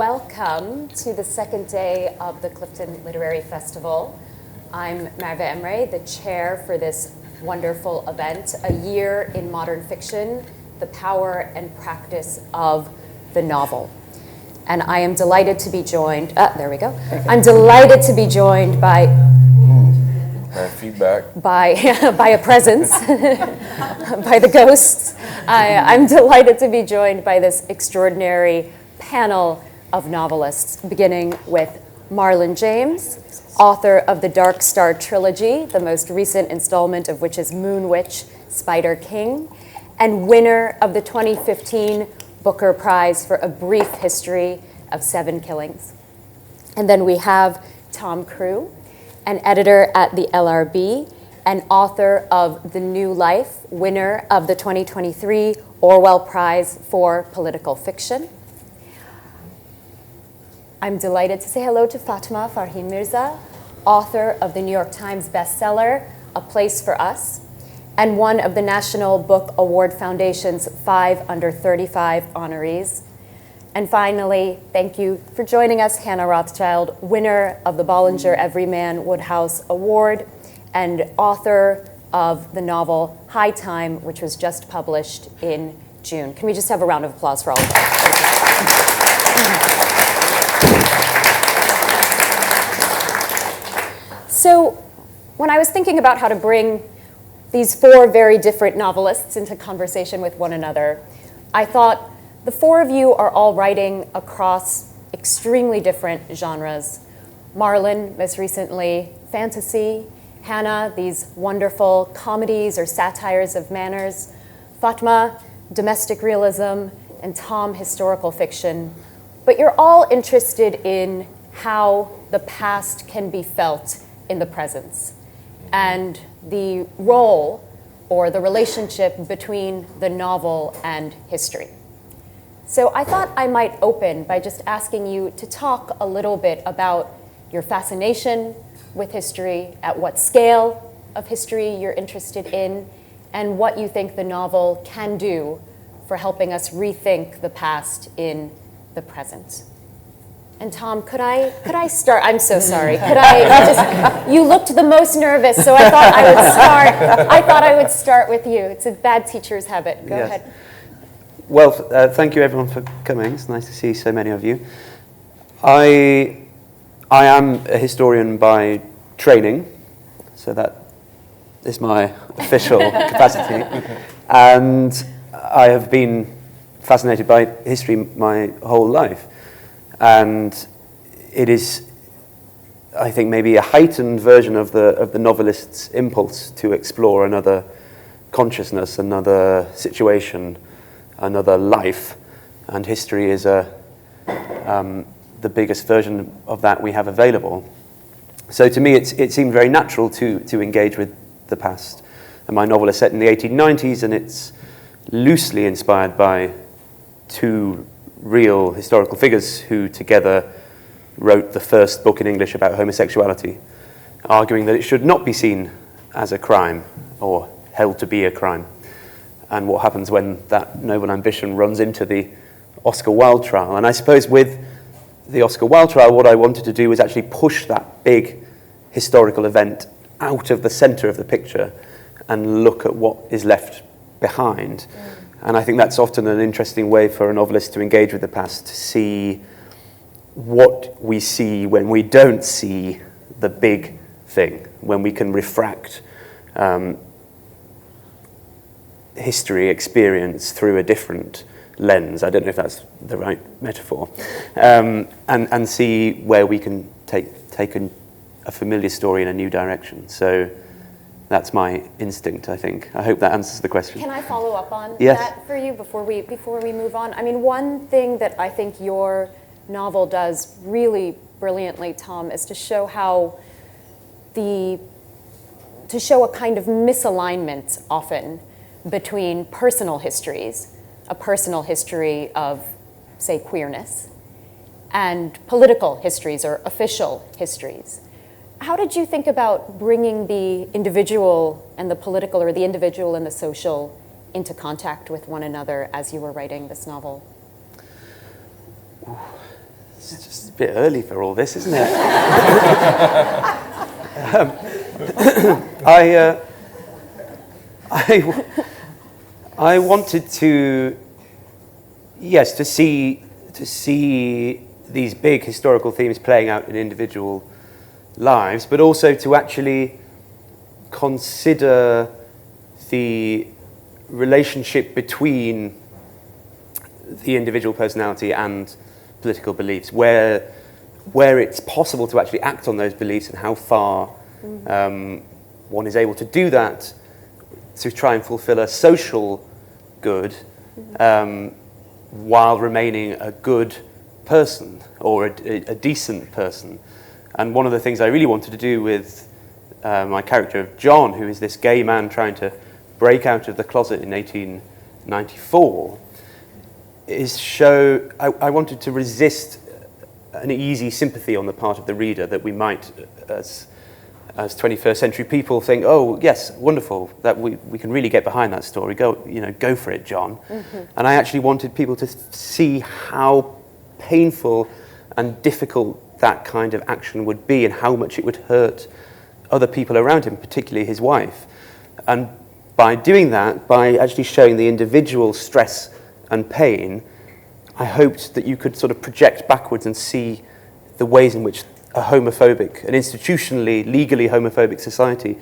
welcome to the second day of the Clifton Literary Festival. I'm Merve Emre, the chair for this wonderful event, A Year in Modern Fiction, the Power and Practice of the Novel. And I am delighted to be joined, there we go. I'm delighted to be joined by feedback. By a presence, by the ghosts. I'm delighted to be joined by this extraordinary panel of novelists, beginning with Marlon James, author of the Dark Star trilogy, the most recent installment of which is Moon Witch, Spider King, and winner of the 2015 Booker Prize for A Brief History of Seven Killings. And then we have Tom Crewe, an editor at the LRB, and author of The New Life, winner of the 2023 Orwell Prize for Political Fiction. I'm delighted to say hello to Fatima Farheen Mirza, author of the New York Times bestseller, A Place for Us, and one of the National Book Award Foundation's 5 Under 35 honorees. And finally, thank you for joining us, Hannah Rothschild, winner of the Bollinger Everyman Woodhouse Award and author of the novel High Time, which was just published in June. Can we just have a round of applause for all of that? So when I was thinking about how to bring these four very different novelists into conversation with one another, I thought the four of you are all writing across extremely different genres. Marlon, most recently, fantasy. Hannah, these wonderful comedies or satires of manners. Fatima, domestic realism. And Tom, historical fiction. But you're all interested in how the past can be felt in the present, and the role or the relationship between the novel and history. So I thought I might open by just asking you to talk a little bit about your fascination with history, at what scale of history you're interested in, and what you think the novel can do for helping us rethink the past in the present. And Tom, could I start? I'm so sorry. You looked the most nervous, so I thought I would start with you. It's a bad teacher's habit. Go ahead. Well, thank you everyone for coming. It's nice to see so many of you. I am a historian by training, so that is my official capacity. And I have been fascinated by history my whole life. And it is, I think, maybe a heightened version of the novelist's impulse to explore another consciousness, another situation, another life. And history is the biggest version of that we have available. So to me, it seemed very natural to engage with the past. And my novel is set in the 1890s, and it's loosely inspired by two real historical figures who together wrote the first book in English about homosexuality, arguing that it should not be seen as a crime or held to be a crime, and what happens when that noble ambition runs into the Oscar Wilde trial. And I suppose with the Oscar Wilde trial, what I wanted to do was actually push that big historical event out of the center of the picture and look at what is left behind. And I think that's often an interesting way for a novelist to engage with the past, to see what we see when we don't see the big thing, when we can refract history experience through a different lens. I don't know if that's the right metaphor. And see where we can take a familiar story in a new direction. So that's my instinct, I think. I hope that answers the question. Can I follow up on that for you before we move on? I mean, one thing that I think your novel does really brilliantly, Tom, is to show a kind of misalignment often between personal histories, a personal history of, say, queerness, and political histories or official histories. How did you think about bringing the individual and the political, or the individual and the social, into contact with one another as you were writing this novel? It's just a bit early for all this, isn't it? I wanted to, yes, to see these big historical themes playing out in individual lives, but also to actually consider the relationship between the individual personality and political beliefs, where it's possible to actually act on those beliefs and how far one is able to do that to try and fulfill a social good while remaining a good person or a decent person. And one of the things I really wanted to do with my character of John, who is this gay man trying to break out of the closet in 1894, is show, I wanted to resist an easy sympathy on the part of the reader that we might, as 21st century people, think, oh yes, wonderful, that we can really get behind that story. Go for it, John. And I actually wanted people to see how painful and difficult that kind of action would be, and how much it would hurt other people around him, particularly his wife. And by doing that, by actually showing the individual stress and pain, I hoped that you could sort of project backwards and see the ways in which an institutionally, legally homophobic society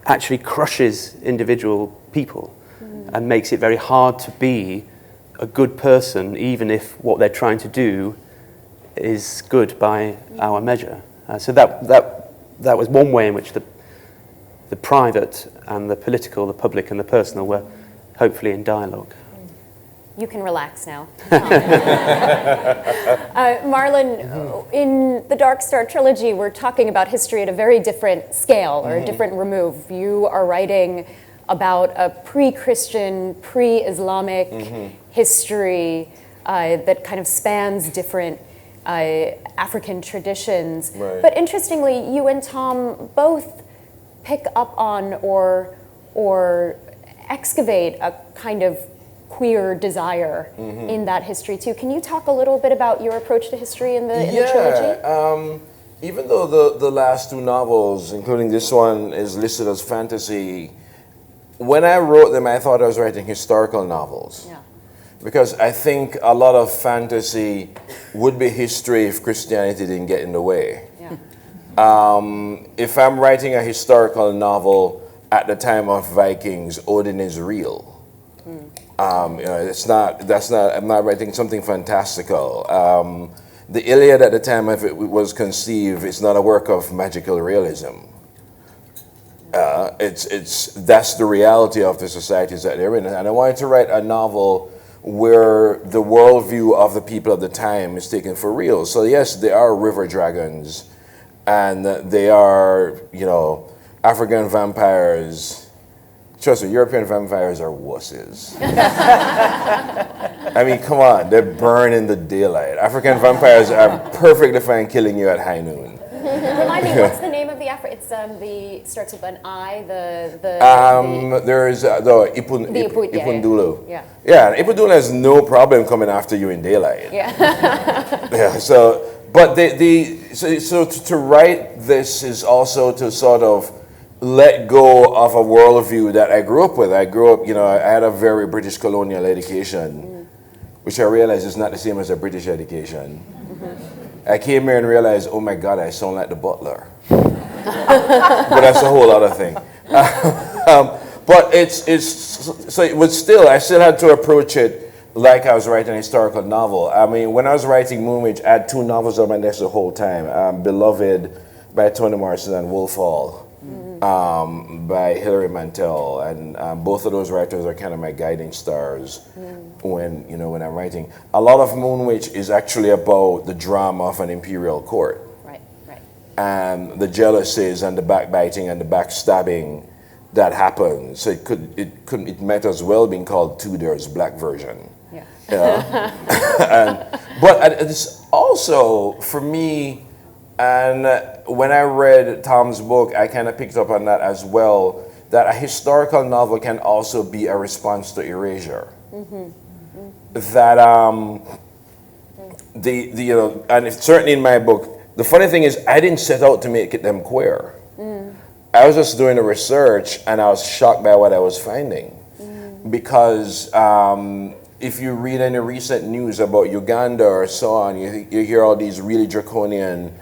actually crushes individual people and makes it very hard to be a good person, even if what they're trying to do is good by our measure. So that was one way in which the private and the political, the public and the personal were hopefully in dialogue. You can relax now. Marlon, in the Dark Star trilogy, we're talking about history at a very different scale or a different remove. You are writing about a pre-Christian, pre-Islamic history that kind of spans different African traditions. Right. But interestingly, you and Tom both pick up on or excavate a kind of queer desire in that history too. Can you talk a little bit about your approach to history in the trilogy? Even though the last two novels, including this one, is listed as fantasy, when I wrote them, I thought I was writing historical novels. Yeah. Because I think a lot of fantasy would be history if Christianity didn't get in the way. Yeah. If I'm writing a historical novel at the time of Vikings, Odin is real. I'm not writing something fantastical. The Iliad at the time of it was conceived is not a work of magical realism. That's the reality of the societies that they're in. And I wanted to write a novel where the worldview of the people of the time is taken for real. So yes, there are river dragons, and they are, African vampires. Trust me, European vampires are wusses. I mean, come on, they burn in the daylight. African vampires are perfectly fine killing you at high noon. Remind me, what's the name of the Afro? It's starts with an I. There is Ipundulu. Yeah. Yeah, Ipundulu has no problem coming after you in daylight. Yeah. Yeah. So, but so to write this is also to sort of let go of a worldview that I grew up with. I grew up, I had a very British colonial education, which I realized is not the same as a British education. I came here and realized, oh my God, I sound like the butler. But that's a whole other thing. But I still had to approach it like I was writing a historical novel. I mean, when I was writing Moonwitch, I had two novels on my desk the whole time. Beloved by Toni Morrison and Wolf Hall by Hilary Mantel. And both of those writers are kind of my guiding stars when I'm writing. A lot of Moonwitch is actually about the drama of an imperial court. Right. And the jealousies and the backbiting and the backstabbing that happens. So it might as well being called Tudor's Black version. Yeah. But it's also, for me, and when I read Tom's book, I kind of picked up on that as well, that a historical novel can also be a response to erasure. That you know, and it's certainly in my book, the funny thing is I didn't set out to make them queer. I was just doing the research and I was shocked by what I was finding. Because if you read any recent news about Uganda or so on, you hear all these really draconian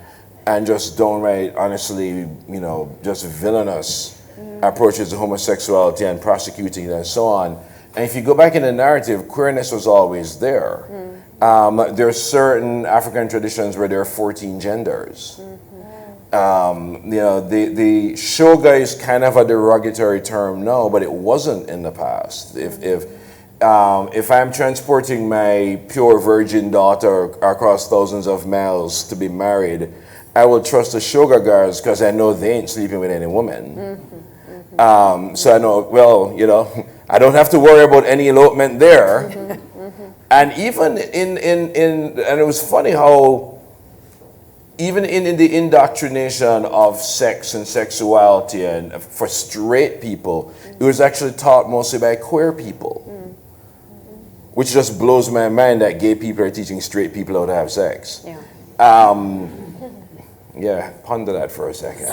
and just downright, honestly, you know, just villainous approaches to homosexuality and prosecuting it and so on. And if you go back in the narrative, queerness was always there. There are certain African traditions where there are 14 genders. You know, the shoga is kind of a derogatory term now, but it wasn't in the past. If I'm transporting my pure virgin daughter across thousands of miles to be married, I will trust the shoga guards because I know they ain't sleeping with any woman. So I know, well, you know, I don't have to worry about any elopement there. And even and it was funny how even in the indoctrination of sex and sexuality and for straight people, it was actually taught mostly by queer people. Which just blows my mind that gay people are teaching straight people how to have sex. Yeah, ponder that for a second.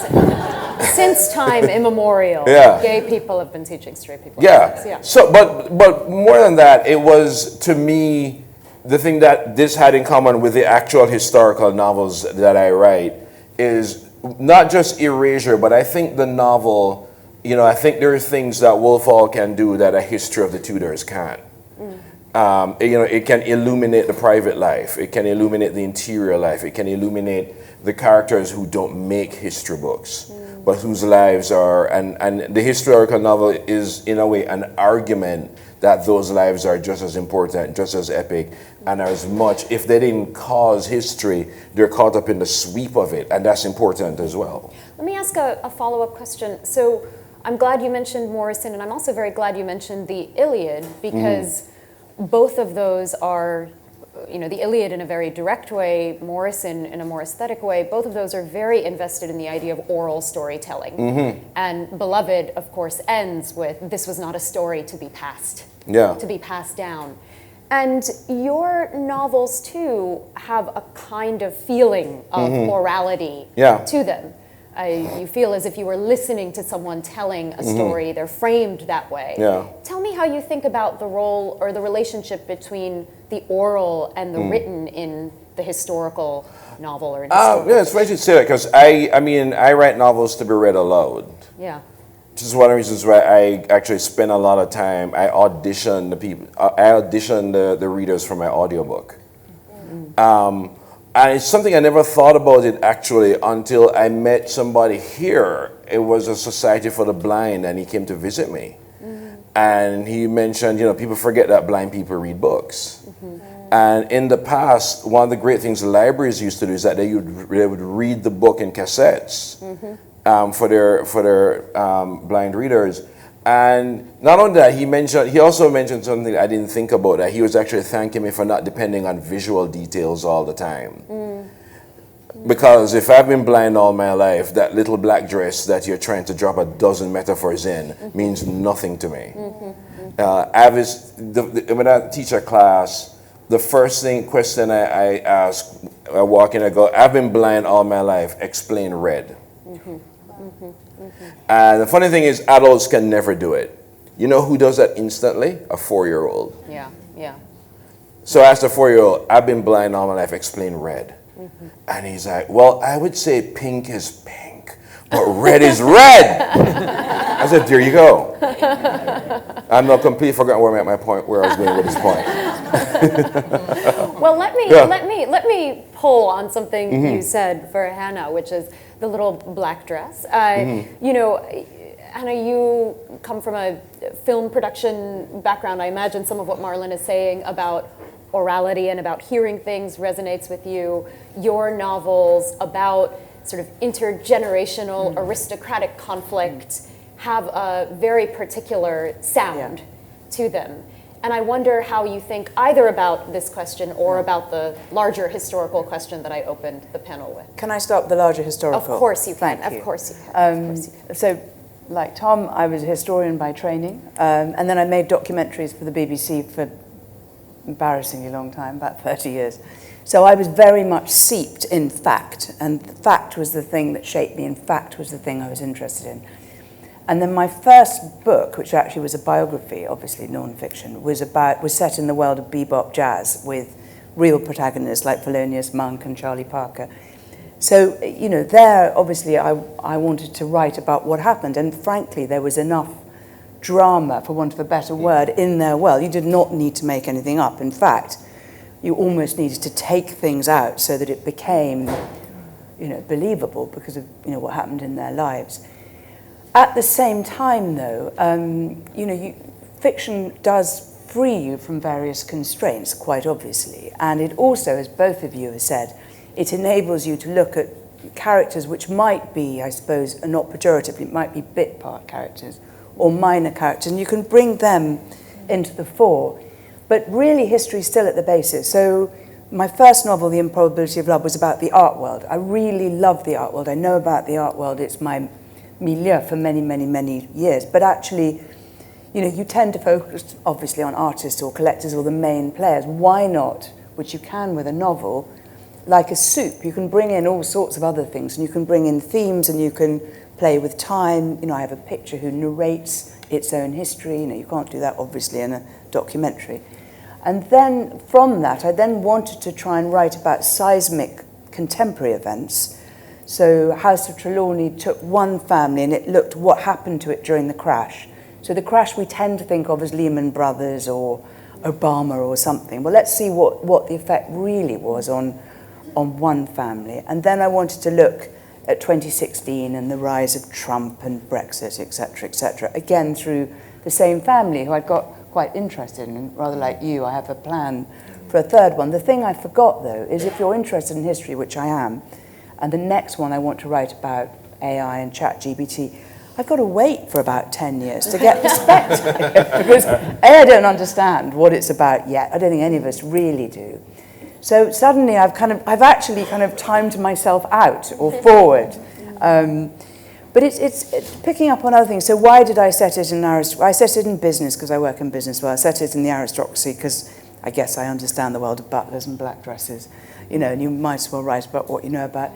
Since time immemorial, Yeah. gay people have been teaching straight people. Yeah. Sex. So, but more than that, it was to me the thing that this had in common with the actual historical novels that I write is not just Erasure, but I think the novel, you know, I think there are things that Wolf Hall can do that A History of the Tudors can't. You know, it can illuminate the private life. It can illuminate the interior life. It can illuminate the characters who don't make history books, but whose lives are, and the historical novel is in a way an argument that those lives are just as important, just as epic, and as much, if they didn't cause history, they're caught up in the sweep of it, and that's important as well. Let me ask a follow-up question. So I'm glad you mentioned Morrison, and I'm also very glad you mentioned the Iliad, because both of those are, you know, the Iliad in a very direct way, Morrison in a more aesthetic way, both of those are very invested in the idea of oral storytelling. And Beloved, of course, ends with, this was not a story to be passed, to be passed down. And your novels, too, have a kind of feeling of orality to them. You feel as if you were listening to someone telling a story. They're framed that way. Tell me how you think about the role or the relationship between the oral and the written in the historical novel or in historical Yeah, it's funny you say that because I mean, I write novels to be read aloud. Which is one of the reasons why I actually spend a lot of time. I audition the people. I audition the readers for my audiobook. And it's something I never thought about it actually until I met somebody here. It was a Society for the Blind, and he came to visit me. And he mentioned, you know, people forget that blind people read books. And in the past, one of the great things the libraries used to do is that they would read the book in cassettes for their blind readers. And not only that, he also mentioned something I didn't think about, that he was actually thanking me for not depending on visual details all the time. Because if I've been blind all my life, that little black dress that you're trying to drop a dozen metaphors in means nothing to me. When I teach a class, the first question I ask, I walk in, I go, I've been blind all my life, explain red. And the funny thing is, adults can never do it. You know who does that instantly? A 4-year-old. So I asked a 4-year-old, I've been blind all my life, explain red. And he's like, well, I would say pink is pink, but red is red. I said, there you go. I'm not completely forgotten where I was going with this point. Well, let me pull on something you said for Hannah, which is the little black dress. You know, Hannah, you come from a film production background. I imagine some of what Marlon is saying about orality and about hearing things resonates with you. Your novels about sort of intergenerational aristocratic conflict have a very particular sound to them. And I wonder how you think either about this question or about the larger historical question that I opened the panel with. Can I start with the larger historical? Of course you can. Thank you. Of course you can. So, like Tom, I was a historian by training, and then I made documentaries for the BBC for embarrassingly long time, about 30 years. So I was very much seeped in fact, and fact was the thing that shaped me, and fact was the thing I was interested in. And then my first book, which actually was a biography, obviously non-fiction, was set in the world of bebop jazz with real protagonists like Thelonious Monk and Charlie Parker. So, you know, there, obviously, I wanted to write about what happened, and frankly, there was enough drama, for want of a better word, in their world. You did not need to make anything up. In fact, you almost needed to take things out so that it became, you know, believable because of, you know, what happened in their lives. At the same time, though, you know, fiction does free you from various constraints, quite obviously, and it also, as both of you have said, it enables you to look at characters which might be, I suppose, not pejoratively, it might be bit part characters or minor characters, and you can bring them into the fore. But really, history is still at the basis. So my first novel, The Improbability of Love, was about the art world. I really love the art world. I know about the art world. It's my milieu for many, many, many years. But actually, you know, you tend to focus, obviously, on artists or collectors or the main players. Why not, which you can with a novel, like a soup? You can bring in all sorts of other things, and you can bring in themes, and you can play with time. You know, I have a picture who narrates its own history. You know, you can't do that, obviously, in a documentary. And then from that, I then wanted to try and write about seismic contemporary events. So House of Trelawney took one family and it looked what happened to it during the crash. So the crash we tend to think of as Lehman Brothers or Obama or something. Well, let's see what the effect really was on one family. And then I wanted to look at 2016 and the rise of Trump and Brexit, etc., again through the same family who I'd got quite interested in, and rather like you, I have a plan for a third one. The thing I forgot, though, is if you're interested in history, which I am, and the next one I want to write about AI and ChatGPT, I've got to wait for about 10 years to get perspective because I don't understand what it's about yet. I don't think any of us really do. So suddenly I've actually timed myself out or forward. But it's picking up on other things. So why did I set it in aristocracy? I set it in business because I work in business. Well, I set it in the aristocracy because I guess I understand the world of butlers and black dresses. You know, and you might as well write about what you know about.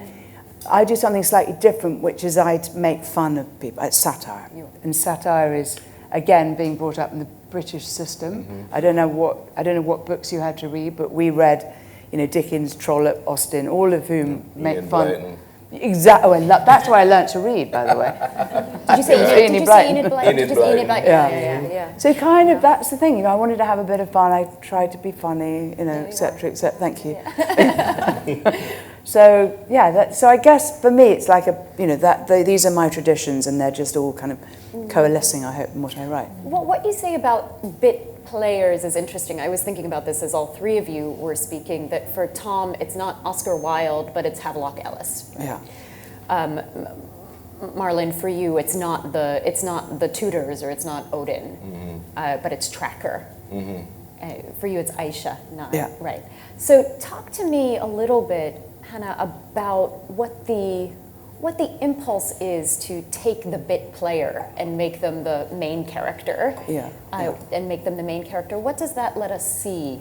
I do something slightly different, which is I make fun of people. It's satire. And satire is, again, being brought up in the British system. Mm-hmm. I don't know what books you had to read, but we read, you know, Dickens, Trollope, Austen, all of whom make fun. Blyton. Exactly. Well, that's where I learnt to read, by the way. Did you say Enid Blyton? Yeah. So kind of that's the thing. You know, I wanted to have a bit of fun. I tried to be funny, you know, etc. Thank you. Yeah. So yeah. So I guess for me, it's like these are my traditions, and they're just all kind of coalescing. I hope in what I write. Well, what you say about bit players is interesting. I was thinking about this as all three of you were speaking, that for Tom, it's not Oscar Wilde, but it's Havelock Ellis. Right? Yeah. Marlon, for you, it's not the Tudors or it's not Odin, but it's Tracker. Mm-hmm. For you, it's Aisha, not right. So talk to me a little bit, Hannah, about what the impulse is to take the bit player and make them the main character. And make them the main character. What does that let us see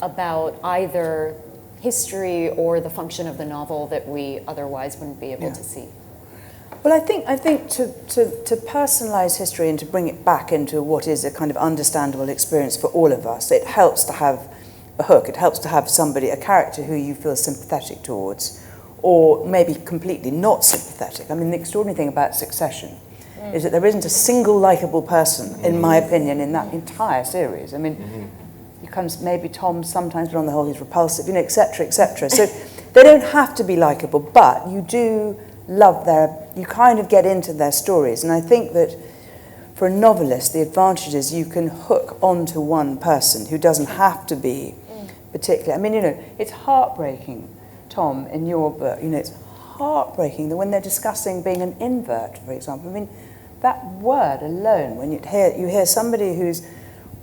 about either history or the function of the novel that we otherwise wouldn't be able to see? Well, I think to personalize history and to bring it back into what is a kind of understandable experience for all of us, it helps to have a hook. It helps to have somebody, a character who you feel sympathetic towards, or maybe completely not sympathetic. I mean, the extraordinary thing about Succession is that there isn't a single likable person, in my opinion, in that entire series. I mean, you kind of, maybe Tom sometimes, but on the whole he's repulsive, you know, etc., etc. So they don't have to be likable, but you do love you kind of get into their stories. And I think that for a novelist, the advantage is you can hook onto one person who doesn't have to be particular. I mean, you know, it's heartbreaking, Tom, in your book, you know, it's heartbreaking that when they're discussing being an invert, for example. I mean, that word alone, when you hear somebody who's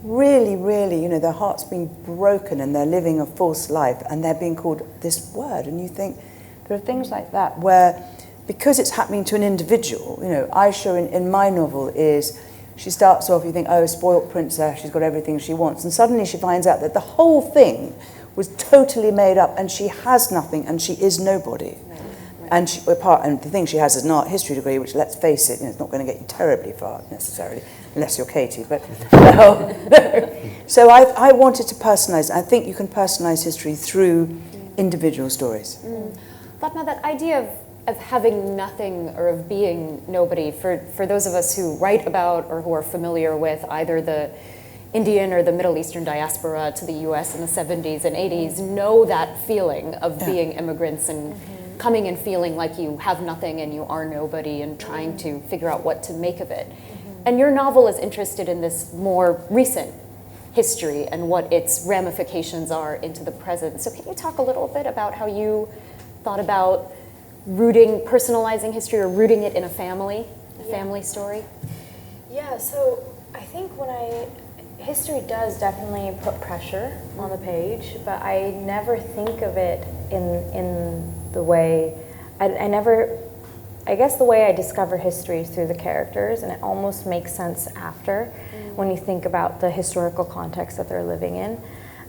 really, really, you know, their heart's been broken and they're living a false life and they're being called this word, and you think there are things like that where, because it's happening to an individual, you know, Aisha in my novel she starts off, you think, oh, spoilt princess, she's got everything she wants, and suddenly she finds out that the whole thing was totally made up, and she has nothing, and she is nobody. And and the thing she has is an art history degree, which, let's face it, is not going to get you terribly far necessarily, unless you're Katie. But no. So I wanted to personalise. I think you can personalise history through individual stories. Fatma, that idea of having nothing or of being nobody, for those of us who write about or who are familiar with either the Indian or the Middle Eastern diaspora to the US in the 70s and 80s, know that feeling of being immigrants and coming and feeling like you have nothing and you are nobody and trying to figure out what to make of it. And your novel is interested in this more recent history and what its ramifications are into the present. So can you talk a little bit about how you thought about personalizing history or rooting it in a family story? Yeah, so I think history does definitely put pressure on the page, but I never think of it in the way, I guess the way I discover history is through the characters, and it almost makes sense after when you think about the historical context that they're living in.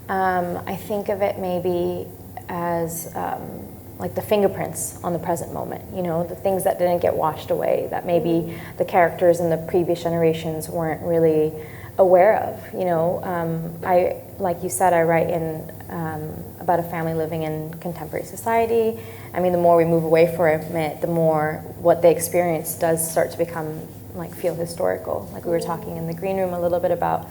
I think of it maybe as like the fingerprints on the present moment, the things that didn't get washed away, that maybe the characters in the previous generations weren't really aware of. Like you said, I write about a family living in contemporary society. I mean, the more we move away from it, the more what they experience does start to become feel historical. Like we were talking in the green room a little bit about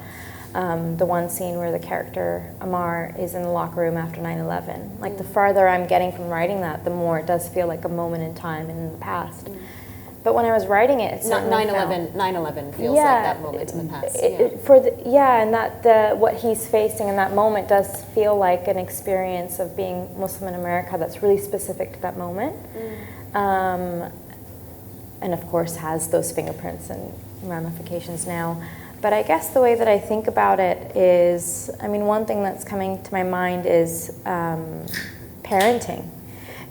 the one scene where the character Amar is in the locker room after 9/11. Like the farther I'm getting from writing that, the more it does feel like a moment in time in the past. But when I was writing it, it's 9/11 feels like that moment in the past. And that what he's facing in that moment does feel like an experience of being Muslim in America that's really specific to that moment, and of course has those fingerprints and ramifications now. But I guess the way that I think about it is, one thing that's coming to my mind is parenting.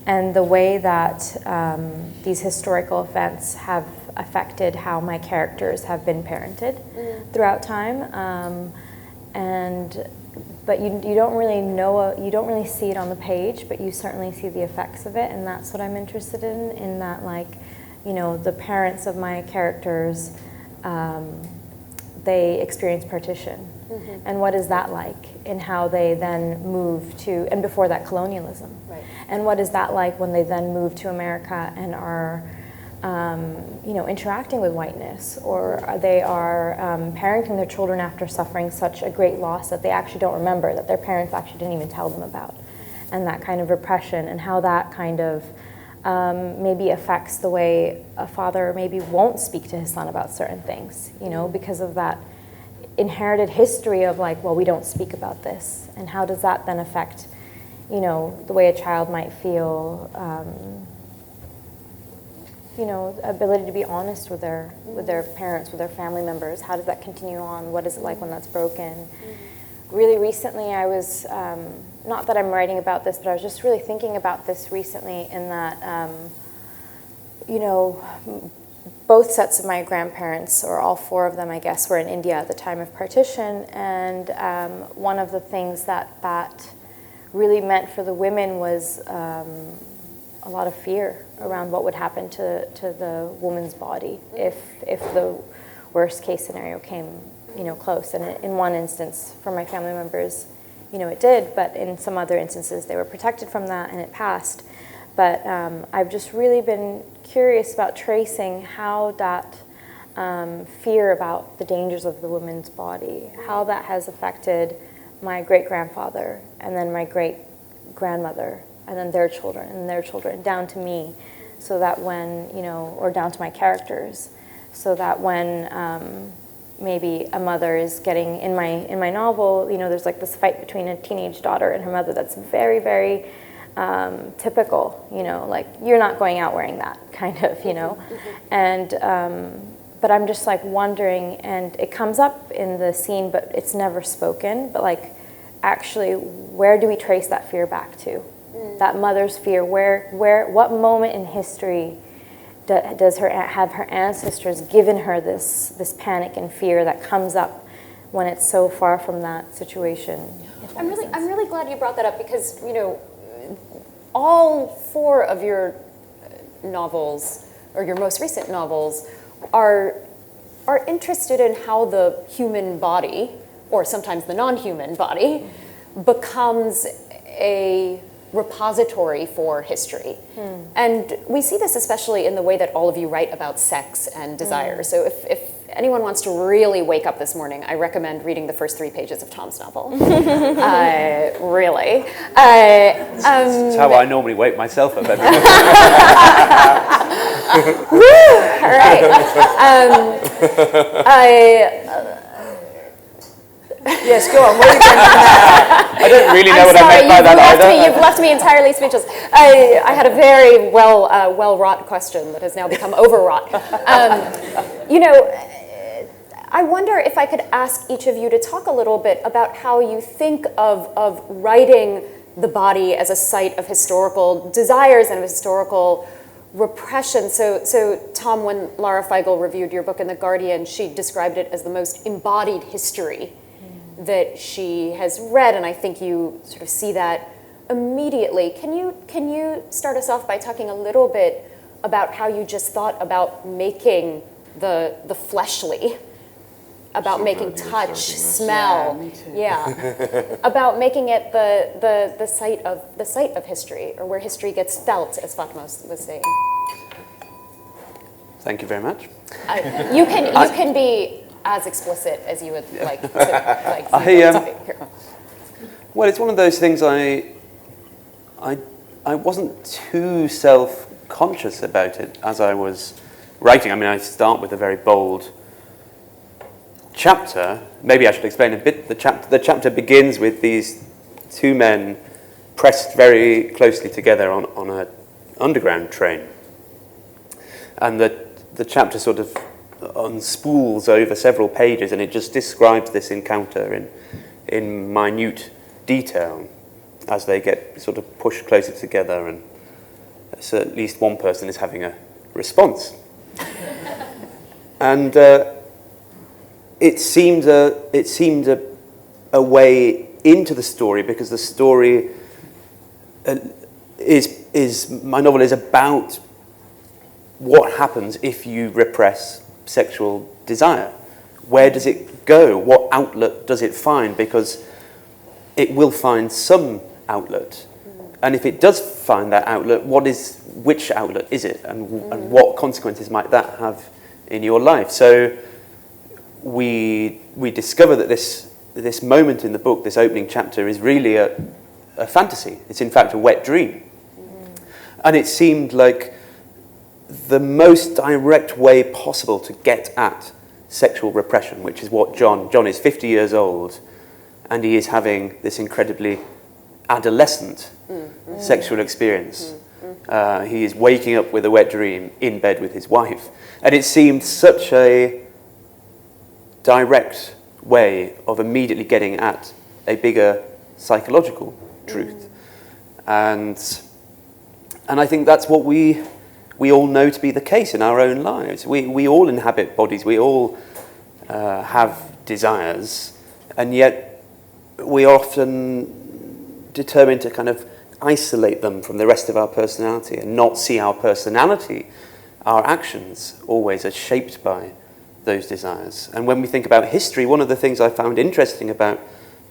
And the way that these historical events have affected how my characters have been parented throughout time, but you don't really know, you don't really see it on the page, but you certainly see the effects of it, and that's what I'm interested in that, the parents of my characters, they experience partition, and what is that like, and how they then move to, and before that, colonialism. Right. And what is that like when they then move to America and are, interacting with whiteness, or they are parenting their children after suffering such a great loss that they actually don't remember, that their parents actually didn't even tell them about, and that kind of repression, and how that kind of maybe affects the way a father maybe won't speak to his son about certain things, because of that inherited history of we don't speak about this, and how does that then affect the way a child might feel, ability to be honest with their parents, with their family members. How does that continue on? What is it like when that's broken? Really recently, I was, not that I'm writing about this, but I was just really thinking about this recently in that, both sets of my grandparents, or all four of them, I guess, were in India at the time of partition, and one of the things that really meant for the women was a lot of fear around what would happen to the woman's body if the worst case scenario came close. And in one instance, for my family members, it did, but in some other instances they were protected from that and it passed. But I've just really been curious about tracing how that fear about the dangers of the woman's body, how that has affected my great-grandfather, and then my great-grandmother, and then their children, down to me, so that when, or down to my characters, so that when maybe a mother is getting, in my novel, there's this fight between a teenage daughter and her mother that's very, very typical, you're not going out wearing that, kind of, and but I'm just wondering, and it comes up in the scene, but it's never spoken, but actually, where do we trace that fear back to? That mother's fear, what moment in history have her ancestors given her this panic and fear that comes up when it's so far from that situation? I'm really glad you brought that up because, all 4 of your novels, or your most recent novels, are interested in how the human body, or sometimes the non-human body, becomes a repository for history. And we see this especially in the way that all of you write about sex and desire. So if anyone wants to really wake up this morning, I recommend reading the first 3 pages of Tom's novel. Really. That's how I normally wake myself up every morning. All right. Yes, go on. Where are you going from there? I don't really know what I meant by that either. You've left me entirely speechless. I had a very well-wrought question that has now become overwrought. I wonder if I could ask each of you to talk a little bit about how you think of writing the body as a site of historical desires and of historical repression. So Tom, when Lara Feigl reviewed your book in The Guardian, she described it as the most embodied history that she has read, and I think you sort of see that immediately. Can you start us off by talking a little bit about how you just thought about making the fleshly, about making touch, smell, about making it the site of history, or where history gets felt, as Fatima was saying. Thank you very much. You can be as explicit as you would like to. Well, it's one of those things I wasn't too self-conscious about it as I was writing. I mean, I start with a very bold chapter. Maybe I should explain a bit. The chapter begins with these 2 men pressed very closely together on an underground train. And the chapter sort of unspools over several pages, and it just describes this encounter in minute detail as they get sort of pushed closer together, and so at least one person is having a response. And it seemed a way into the story, because the story my novel is about what happens if you repress sexual desire. Where does it go? What outlet does it find? Because it will find some outlet. And if it does find that outlet, which outlet is it? And what consequences might that have in your life? So we discover that this moment in the book, this opening chapter, is really a fantasy. It's in fact a wet dream. And it seemed like the most direct way possible to get at sexual repression, which is what John is 50 years old, and he is having this incredibly adolescent sexual experience. He is waking up with a wet dream in bed with his wife. And it seemed such a direct way of immediately getting at a bigger psychological truth. And I think that's what we all know to be the case in our own lives. We all inhabit bodies, we all have desires, and yet we often determined to kind of isolate them from the rest of our personality and not see our personality, our actions, always as shaped by those desires. And when we think about history, one of the things I found interesting about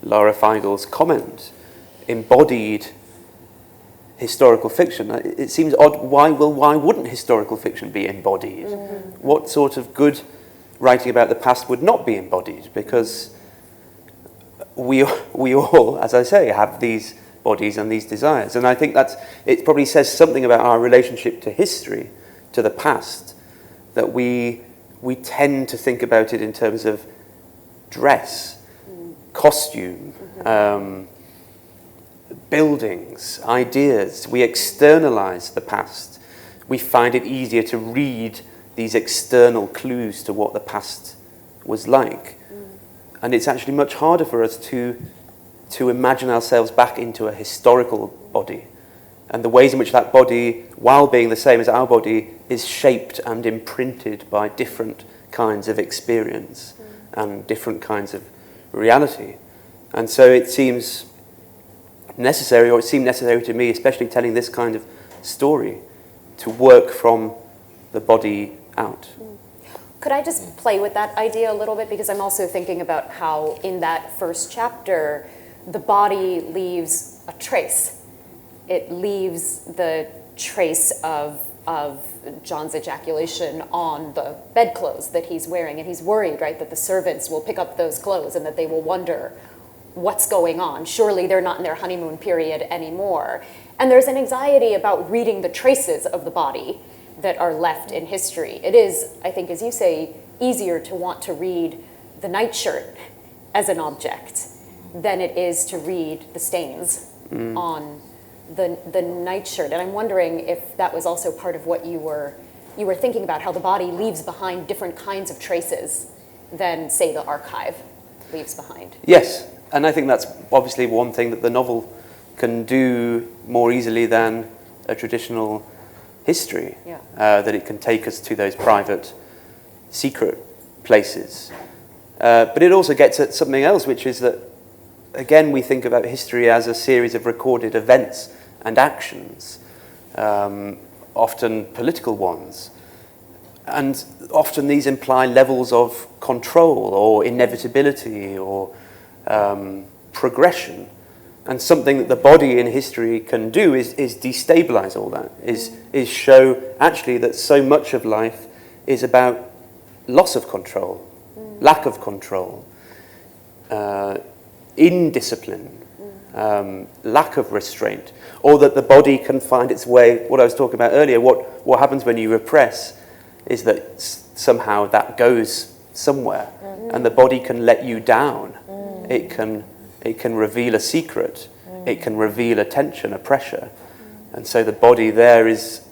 Lara Feigl's comment, embodied historical fiction, it seems odd, why wouldn't historical fiction be embodied? What sort of good writing about the past would not be embodied? Because we all, as I say, have these bodies and these desires. And I think it probably says something about our relationship to history, to the past, that we tend to think about it in terms of dress, costume, buildings, ideas. We externalize the past. We find it easier to read these external clues to what the past was like. And it's actually much harder for us to imagine ourselves back into a historical body, and the ways in which that body, while being the same as our body, is shaped and imprinted by different kinds of experience and different kinds of reality. And so it seems necessary, or it seemed necessary to me, especially telling this kind of story, to work from the body out. Could I just play with that idea a little bit? Because I'm also thinking about how in that first chapter, the body leaves a trace. It leaves the trace of John's ejaculation on the bedclothes that he's wearing. And he's worried, right, that the servants will pick up those clothes and that they will wonder what's going on. Surely they're not in their honeymoon period anymore. And there's an anxiety about reading the traces of the body that are left in history. It is, I think, as you say, easier to want to read the nightshirt as an object than it is to read the stains on the nightshirt. And I'm wondering if that was also part of what you were thinking about, how the body leaves behind different kinds of traces than, say, the archive leaves behind. Yes, and I think that's obviously one thing that the novel can do more easily than a traditional history, that it can take us to those private, secret places. But it also gets at something else, which is that, again, we think about history as a series of recorded events and actions, often political ones. And often these imply levels of control or inevitability or progression. And something that the body in history can do is destabilize all that, is show actually that so much of life is about loss of control, lack of control, indiscipline, lack of restraint, or that the body can find its way. What I was talking about earlier, what happens when you repress is that somehow that goes somewhere, and the body can let you down. It can reveal a secret. It can reveal a tension, a pressure, and so the body there is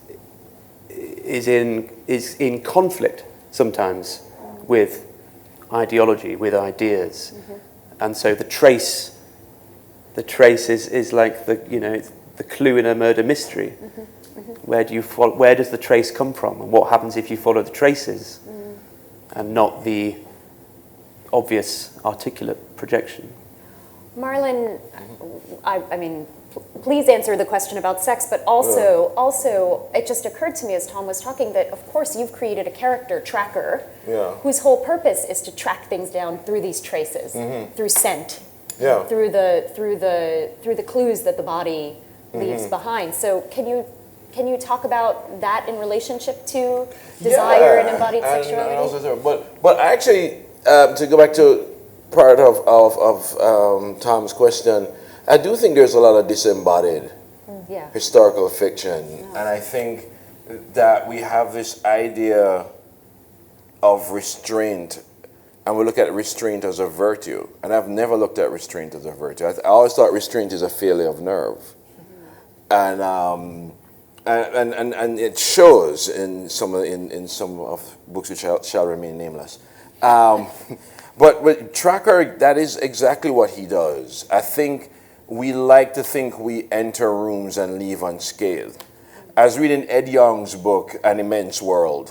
in conflict sometimes with ideology, with ideas, and so the trace is like the clue in a murder mystery. Where does the trace come from, and what happens if you follow the traces, and not the obvious articulate projection? Marlon, I mean, please answer the question about sex, but also, it just occurred to me as Tom was talking that, of course, you've created a character, Tracker, whose whole purpose is to track things down through these traces, through scent, through the clues that the body leaves behind. So can you talk about that in relationship to desire and embodied sexuality? But actually, to go back to part of Tom's question, I do think there's a lot of disembodied historical fiction, and I think that we have this idea of restraint, and we look at restraint as a virtue, and I've never looked at restraint as a virtue. I always thought restraint is a failure of nerve, and it shows in some of books which shall remain nameless. But with Tracker, that is exactly what he does. I think we like to think we enter rooms and leave unscathed. I was reading Ed Young's book, An Immense World,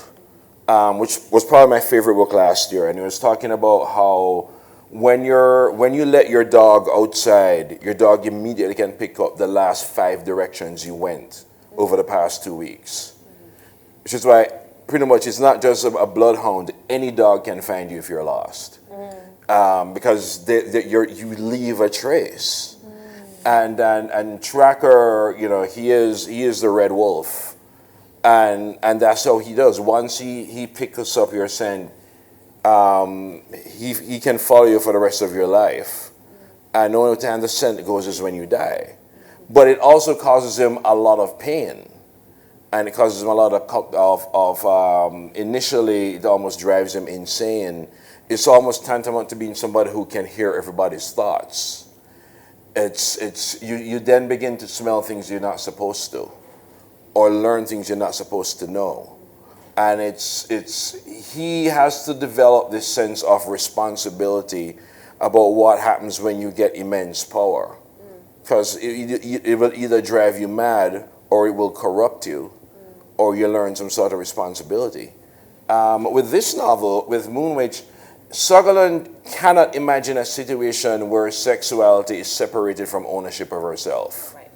which was probably my favorite book last year, and he was talking about how when you let your dog outside, your dog immediately can pick up the last 5 directions you went over the past 2 weeks. Which is why pretty much it's not just a bloodhound. Any dog can find you if you're lost, because you leave a trace. And Tracker, he is the red wolf, and that's how he does. Once he picks up your scent, he can follow you for the rest of your life. And the only time the scent goes is when you die. But it also causes him a lot of pain. And it causes him a lot of initially, it almost drives him insane. It's almost tantamount to being somebody who can hear everybody's thoughts. You then begin to smell things you're not supposed to, or learn things you're not supposed to know. And he has to develop this sense of responsibility about what happens when you get immense power. Because it will either drive you mad, or it will corrupt you, or you learn some sort of responsibility. With this novel, with Moon Witch, Sutherland cannot imagine a situation where sexuality is separated from ownership of herself. Right.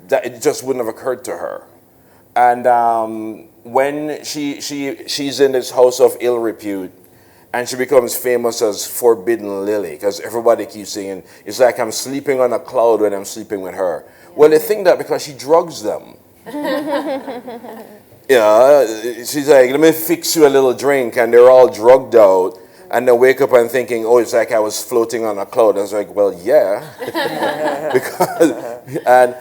That it just wouldn't have occurred to her. And when she's in this house of ill repute, and she becomes famous as Forbidden Lily, because everybody keeps saying, it's like I'm sleeping on a cloud when I'm sleeping with her. Well, they think that because she drugs them. Yeah, she's like, let me fix you a little drink, and they're all drugged out, and they wake up and thinking, oh, it's like I was floating on a cloud. I was like, well, yeah. And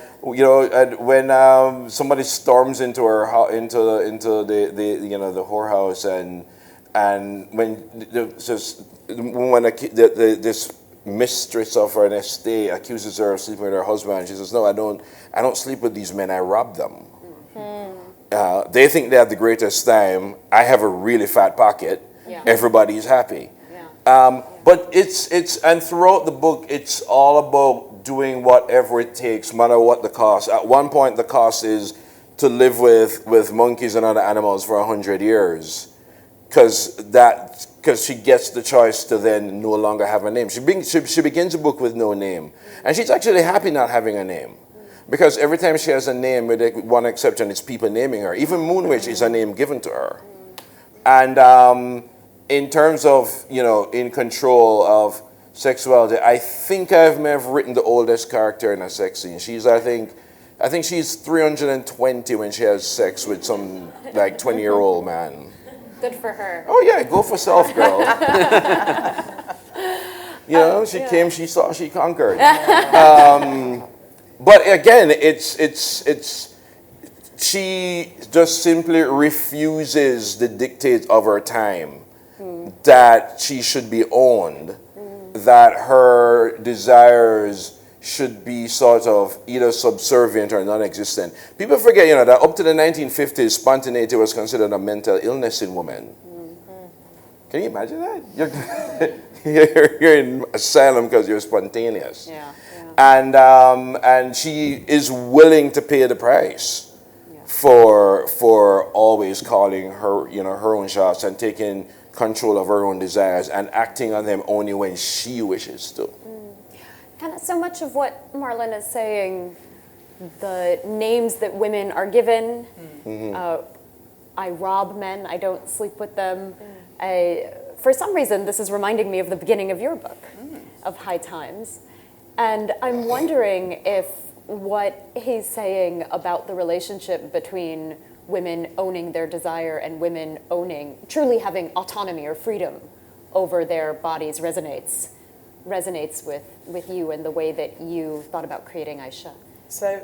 when somebody storms into her into the the whorehouse, and when this mistress of her estate accuses her of sleeping with her husband, she says, no, I don't sleep with these men, I rob them. They think they have the greatest time. I have a really fat pocket. Yeah. Everybody's happy. Yeah. But and throughout the book, it's all about doing whatever it takes, no matter what the cost. At one point, the cost is to live with monkeys and other animals for 100 years, because she gets the choice to then no longer have a name. She begins the book with no name, and she's actually happy not having a name. Because every time she has a name, with one exception, it's people naming her. Even Moonwitch is a name given to her. And in terms of, in control of sexuality, I think I may have written the oldest character in a sex scene. She's, I think she's 320 when she has sex with some, 20-year-old man. Good for her. Oh, yeah, go for self, girl. She came, she saw, she conquered. But again, she just simply refuses the dictate of her time, that she should be owned, that her desires should be sort of either subservient or non-existent. People forget, that up to the 1950s, spontaneity was considered a mental illness in women. Can you imagine that? You're in asylum because you're spontaneous. Yeah. And she is willing to pay the price for always calling her her own shots and taking control of her own desires and acting on them only when she wishes to. And so much of what Marlon is saying, the names that women are given, I rob men, I don't sleep with them. For some reason, this is reminding me of the beginning of your book, of High Times. And I'm wondering if what he's saying about the relationship between women owning their desire and women truly having autonomy or freedom over their bodies resonates with you and the way that you thought about creating Aisha. So,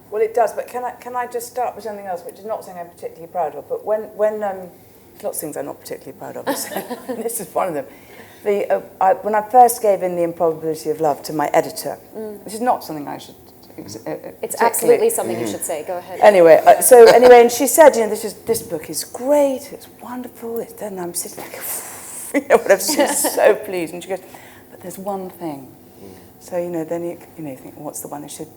well, it does, but can I just start with something else, which is not something I'm particularly proud of, but when lots of things I'm not particularly proud of, this is one of them. When I first gave in The Improbability of Love to my editor, which is not something I should... It's absolutely something you should say. Go ahead. Anyway, and she said, this book is great, it's wonderful, and I'm sitting like, whatever, she's so pleased, and she goes, but there's one thing. So, then you think, what's the one? And she said,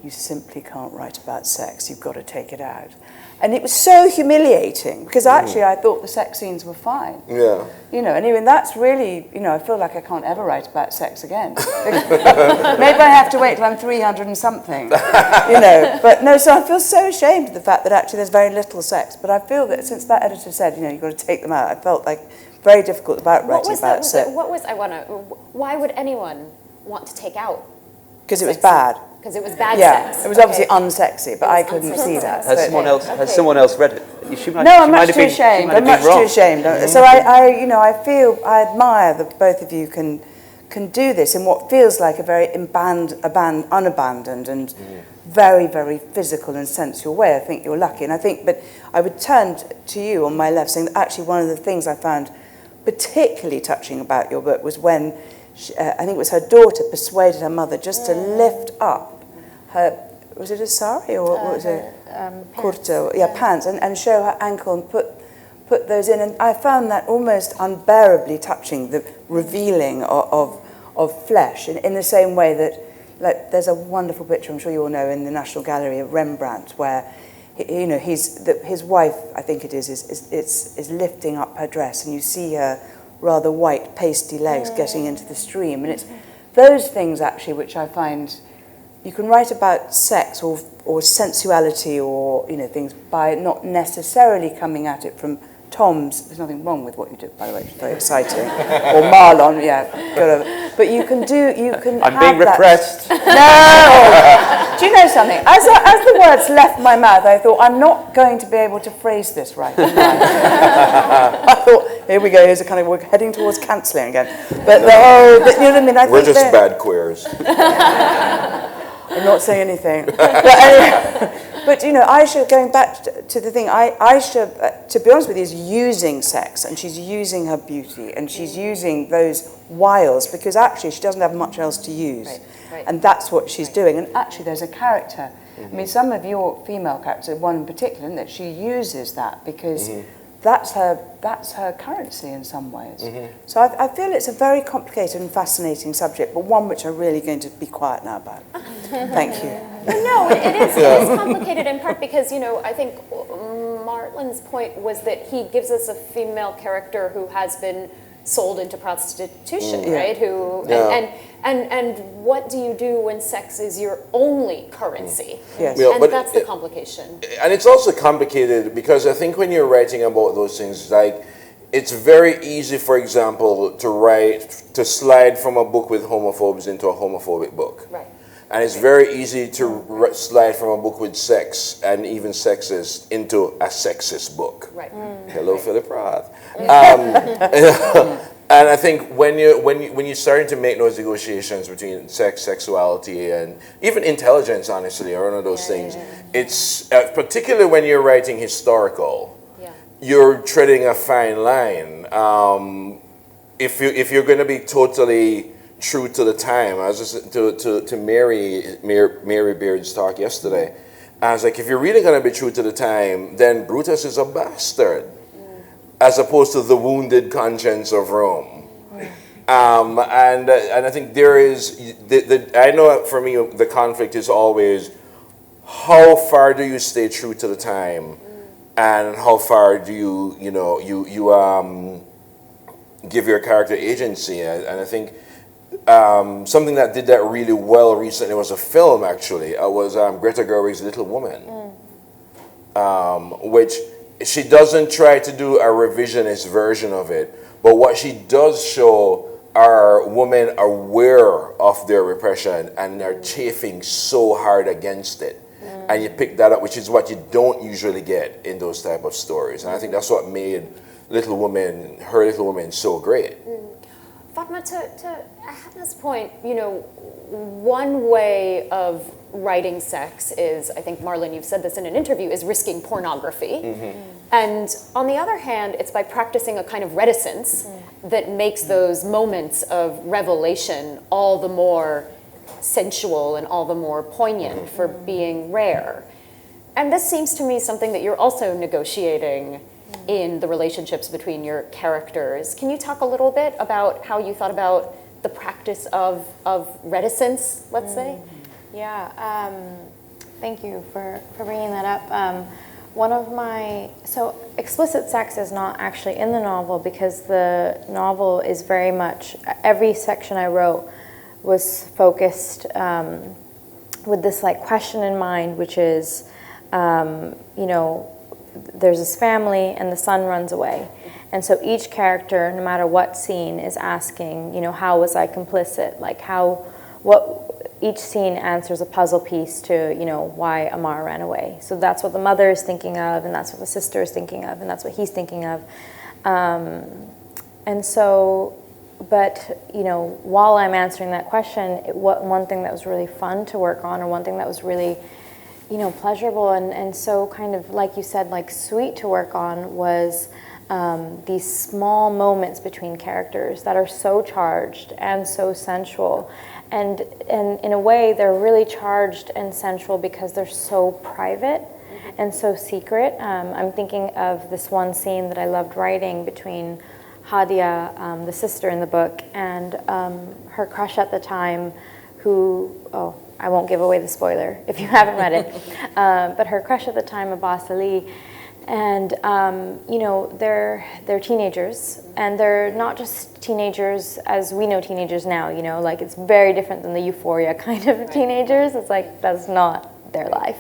you simply can't write about sex, you've got to take it out. And it was so humiliating, because actually I thought the sex scenes were fine. Yeah. And that's really, I feel like I can't ever write about sex again. Maybe I have to wait till I'm 300 and something, But no, so I feel so ashamed of the fact that actually there's very little sex. But I feel that since that editor said, you've got to take them out, I felt like very difficult about writing about sex. Why would anyone want to take out? Because it was bad. Because it was bad yeah, sex. it was obviously unsexy, but I couldn't see that. Has someone else read it? I'm much too ashamed. I'm much too ashamed. So I admire that both of you can do this in what feels like a very unabandoned and very, very physical and sensual way. I think you're lucky, but I would turn to you on my left, saying that actually one of the things I found particularly touching about your book was when I think it was her daughter persuaded her mother just to lift up her, was it a sari or what was it? Kurta, pants, and show her ankle and put those in. And I found that almost unbearably touching, the revealing of flesh in the same way that, there's a wonderful picture, I'm sure you all know, in the National Gallery of Rembrandt, where his wife, I think it is lifting up her dress, and you see her rather white, pasty legs getting into the stream. And it's those things, actually, which I find you can write about sex or sensuality or, things by not necessarily coming at it from Tom's. There's nothing wrong with what you did, by the way. It's very exciting. Or Marlon, yeah. But you can I'm have being repressed. No! Do you know something? As the words left my mouth, I thought, I'm not going to be able to phrase this right. I thought, here we go, we're heading towards cancelling again. But the whole, you know what I mean? We're just bad queers. I'm not saying anything. But Aisha, going back to the thing, Aisha, to be honest with you, is using sex, and she's using her beauty, and she's using those wiles, because actually she doesn't have much else to use. Right. And that's what she's doing. And actually there's a character. I mean, some of your female characters, one in particular, isn't it? She uses that because that's her currency in some ways. So I feel it's a very complicated and fascinating subject, but one which I'm really going to be quiet now about. Thank you. No, it is complicated in part because, I think Marlon's point was that he gives us a female character who has been sold into prostitution, right? And what do you do when sex is your only currency? Yes. And that's the complication. And it's also complicated because I think when you're writing about those things, like, it's very easy, for example, to slide from a book with homophobes into a homophobic book. Right. And it's very easy to slide from a book with sex and even sexist into a sexist book. Right. Hello, Philip Roth. And I think when you're starting to make those negotiations between sex, sexuality, and even intelligence, honestly, or one of those things, it's particularly when you're writing historical, you're treading a fine line. If you're going to be totally true to the time, I was listening to Mary Beard's talk yesterday. I was like, if you're really going to be true to the time, then Brutus is a bastard, as opposed to the wounded conscience of Rome. And I think there is, I know for me the conflict is always, how far do you stay true to the time, and how far do you give your character agency? And I think something that did that really well recently was a film, actually. It was Greta Gerwig's Little Woman, which she doesn't try to do a revisionist version of it, but what she does show are women aware of their repression and are chafing so hard against it. And you pick that up, which is what you don't usually get in those type of stories. And I think that's what made her Little Woman so great. Fatima, to Hannah's point, one way of writing sex is, I think, Marlon, you've said this in an interview, is risking pornography. And on the other hand, it's by practicing a kind of reticence that makes those moments of revelation all the more sensual and all the more poignant for being rare. And this seems to me something that you're also negotiating in the relationships between your characters. Can you talk a little bit about how you thought about the practice of reticence, let's say? Yeah, thank you for bringing that up. So explicit sex is not actually in the novel because the novel is very much, every section I wrote was focused with this question in mind, which is, there's this family and the son runs away. And so each character, no matter what scene, is asking, how was I complicit? Each scene answers a puzzle piece to, why Amar ran away. So that's what the mother is thinking of, and that's what the sister is thinking of, and that's what he's thinking of. While I'm answering that question, one thing that was really fun to work on, or one thing that was really pleasurable and so kind of, like you said, sweet to work on was these small moments between characters that are so charged and so sensual. And in a way, they're really charged and sensual because they're so private and so secret. I'm thinking of this one scene that I loved writing between Hadia, the sister in the book, and her crush at the time, who, I won't give away the spoiler if you haven't read it, but her crush at the time, Abbas Ali, And they're teenagers, and they're not just teenagers as we know teenagers now. Like it's very different than the euphoria kind of teenagers. It's like that's not their life.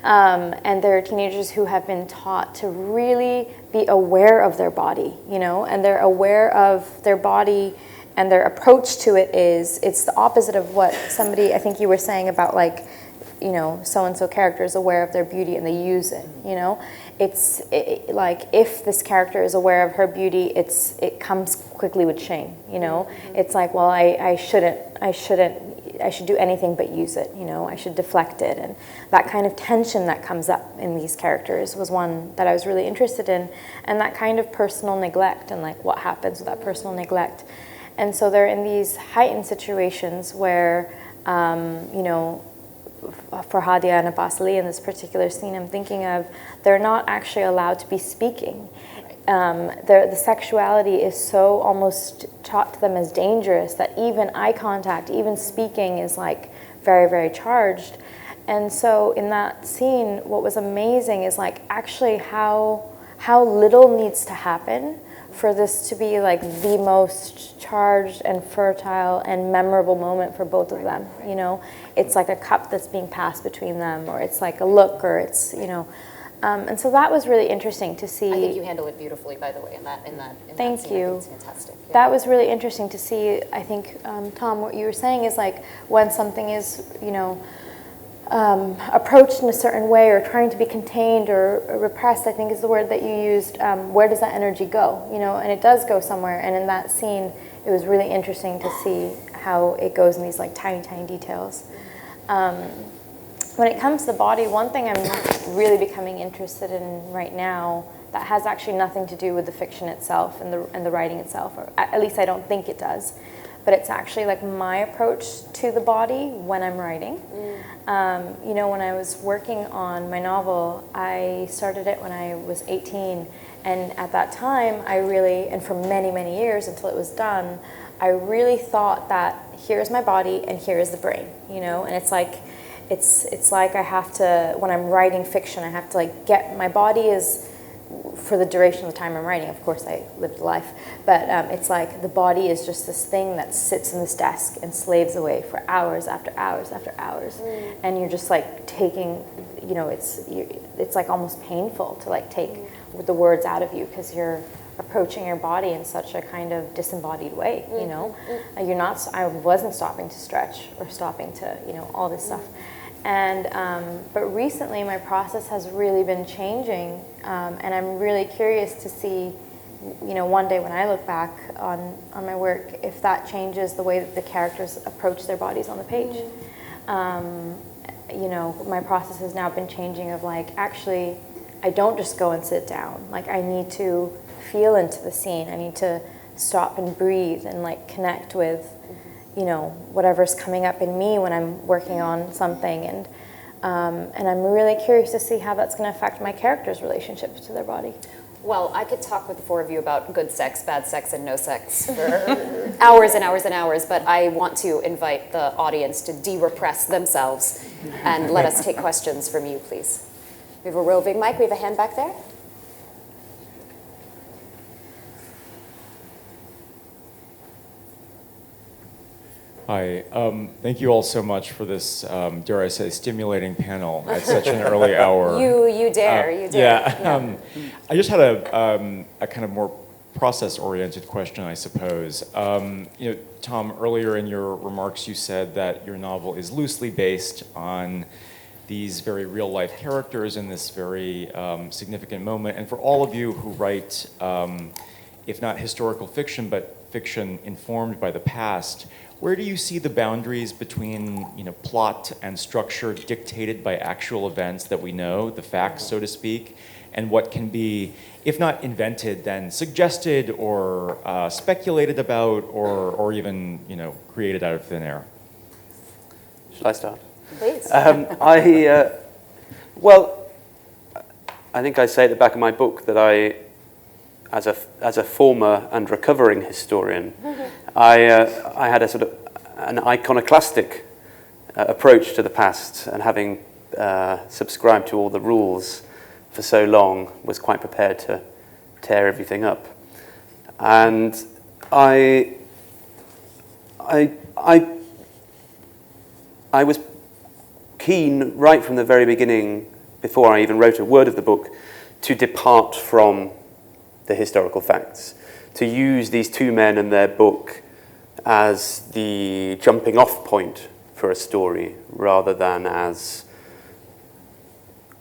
And they're teenagers who have been taught to really be aware of their body, and they're aware of their body, and their approach to it it's the opposite of what somebody, I think you were saying about like, so-and-so character is aware of their beauty and they use it, It's like if this character is aware of her beauty, it comes quickly with shame, It's like, well, I should do anything but use it, I should deflect it. And that kind of tension that comes up in these characters was one that I was really interested in, and that kind of personal neglect and like what happens with that personal neglect. And so they're in these heightened situations where, for Hadia and Abbas Ali in this particular scene I'm thinking of, they're not actually allowed to be speaking. The sexuality is so almost taught to them as dangerous that even eye contact, even speaking is like very, very charged. And so in that scene, what was amazing is like actually how little needs to happen for this to be like the most charged and fertile and memorable moment for both of them. It's like a cup that's being passed between them, or it's like a look, or it's and so that was really interesting to see. I think you handle it beautifully, by the way, in that Thank scene. you. It's fantastic. Yeah. That was really interesting to see. I think, Tom, what you were saying is like when something is, approached in a certain way or trying to be contained or repressed, I think is the word that you used, where does that energy go? And it does go somewhere. And in that scene, it was really interesting to see how it goes in these like tiny, tiny details. When it comes to the body, one thing I'm really becoming interested in right now that has actually nothing to do with the fiction itself and the writing itself, or at least I don't think it does, but it's actually like my approach to the body when I'm writing. When I was working on my novel, I started it when I was 18, and at that time I really, and for many, many years until it was done, I really thought that here's my body and here is the brain, and it's like I have to, when I'm writing fiction, I have to like get, my body is, for the duration of the time I'm writing, of course I lived a life, but it's like the body is just this thing that sits in this desk and slaves away for hours after hours after hours. And you're just like taking, it's like almost painful to like take the words out of you because you're approaching your body in such a kind of disembodied way, You're not, I wasn't stopping to stretch or stopping to, all this stuff. And, but recently my process has really been changing, and I'm really curious to see, one day when I look back on my work, if that changes the way that the characters approach their bodies on the page. My process has now been changing of like, actually, I don't just go and sit down. Like I need to feel into the scene. I need to stop and breathe and like connect with whatever's coming up in me when I'm working on something, and I'm really curious to see how that's going to affect my characters' relationships to their body. Well, I could talk with the four of you about good sex, bad sex, and no sex for hours and hours and hours, but I want to invite the audience to de-repress themselves and let us take questions from you, please. We have a roving mic. We have a hand back there. Hi, thank you all so much for this, dare I say, stimulating panel at such an early hour. You dare. Yeah. I just had a kind of more process-oriented question, I suppose. Tom, earlier in your remarks, you said that your novel is loosely based on these very real-life characters in this very significant moment. And for all of you who write, if not historical fiction, but fiction informed by the past, where do you see the boundaries between plot and structure dictated by actual events that we know, the facts, so to speak, and what can be, if not invented, then suggested or speculated about, or even created out of thin air? Shall I start? Please. Well, I think I say at the back of my book that I, as a former and recovering historian, I had a sort of an iconoclastic approach to the past, and having subscribed to all the rules for so long was quite prepared to tear everything up. And I was keen right from the very beginning, before I even wrote a word of the book, to depart from the historical facts, to use these two men and their book as the jumping off point for a story, rather than as,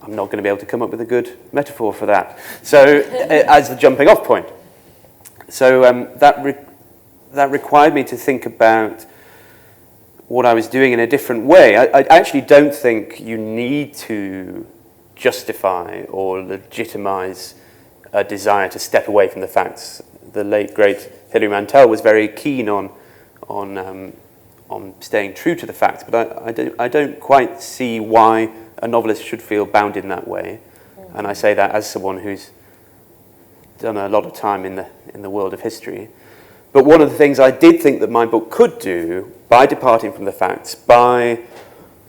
I'm not going to be able to come up with a good metaphor for that, so as the jumping off point. So that required me to think about what I was doing in a different way. I actually don't think you need to justify or legitimize a desire to step away from the facts. The late, great Hilary Mantel was very keen on staying true to the facts, but I don't quite see why a novelist should feel bound in that way. And I say that as someone who's done a lot of time in the world of history. But one of the things I did think that my book could do, by departing from the facts, by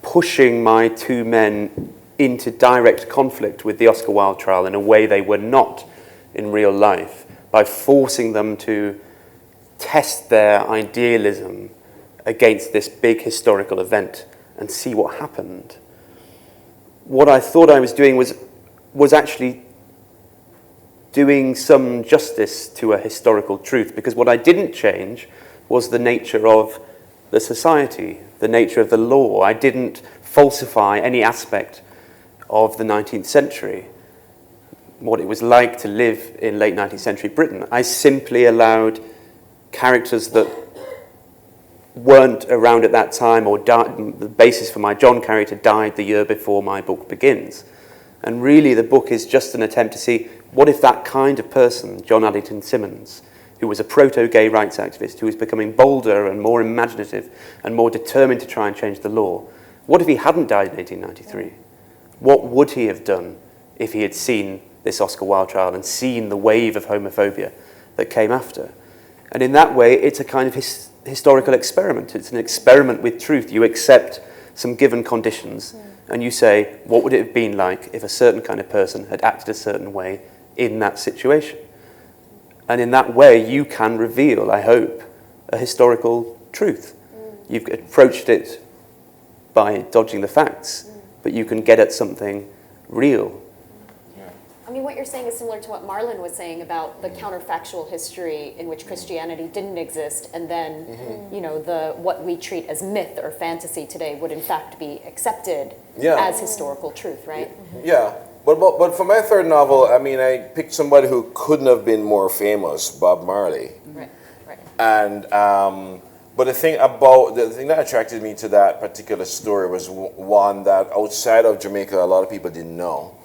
pushing my two men into direct conflict with the Oscar Wilde trial in a way they were not in real life, by forcing them to test their idealism against this big historical event and see what happened. What I thought I was doing was actually doing some justice to a historical truth, because what I didn't change was the nature of the society, the nature of the law. I didn't falsify any aspect of the 19th century, what it was like to live in late 19th century Britain. I simply allowed characters that weren't around at that time or died. The basis for my John character died the year before my book begins. And really the book is just an attempt to see, what if that kind of person, John Addington Symonds, who was a proto-gay rights activist, who was becoming bolder and more imaginative and more determined to try and change the law, what if he hadn't died in 1893? What would he have done if he had seen this Oscar Wilde trial and seen the wave of homophobia that came after? And in that way, it's a kind of historical experiment. It's an experiment with truth. You accept some given conditions and you say, what would it have been like if a certain kind of person had acted a certain way in that situation? And in that way, you can reveal, I hope, a historical truth. You've approached it by dodging the facts, but you can get at something real. I mean, what you're saying is similar to what Marlon was saying about the counterfactual history in which Christianity didn't exist, and then, you know, what we treat as myth or fantasy today would in fact be accepted as historical truth, right? Yeah. But for my third novel, I mean, I picked somebody who couldn't have been more famous, Bob Marley. Right, right. And but the thing that attracted me to that particular story was one that outside of Jamaica, a lot of people didn't know,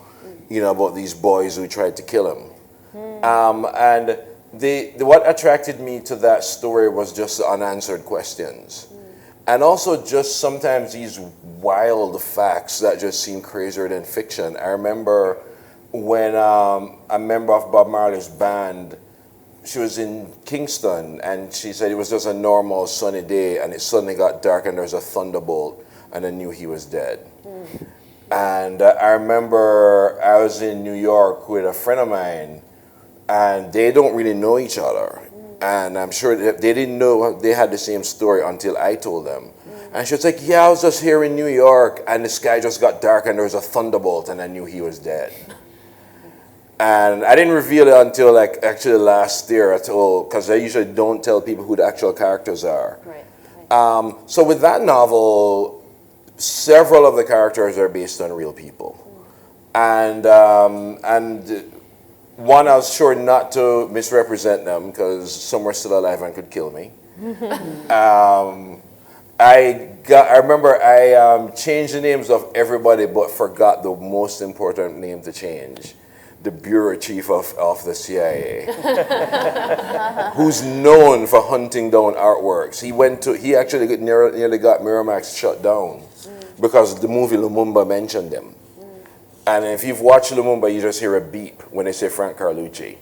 you know, about these boys who tried to kill him. And what attracted me to that story was just the unanswered questions. And also just sometimes these wild facts that just seem crazier than fiction. I remember when a member of Bob Marley's band, she was in Kingston, and she said it was just a normal sunny day, and it suddenly got dark and there was a thunderbolt, and I knew he was dead. And I remember I was in New York with a friend of mine, and they don't really know each other. And I'm sure they didn't know they had the same story until I told them. And she was like, yeah, I was just here in New York, and the sky just got dark, and there was a thunderbolt, and I knew he was dead. And I didn't reveal it until like actually last year at all, because I usually don't tell people who the actual characters are. Right. So with that novel, several of the characters are based on real people. And one, I was sure not to misrepresent them, because some were still alive and could kill me. I remember I changed the names of everybody but forgot the most important name to change. The bureau chief of the CIA, who's known for hunting down artworks. He actually nearly got Miramax shut down because the movie Lumumba mentioned him. And if you've watched Lumumba, you just hear a beep when they say Frank Carlucci.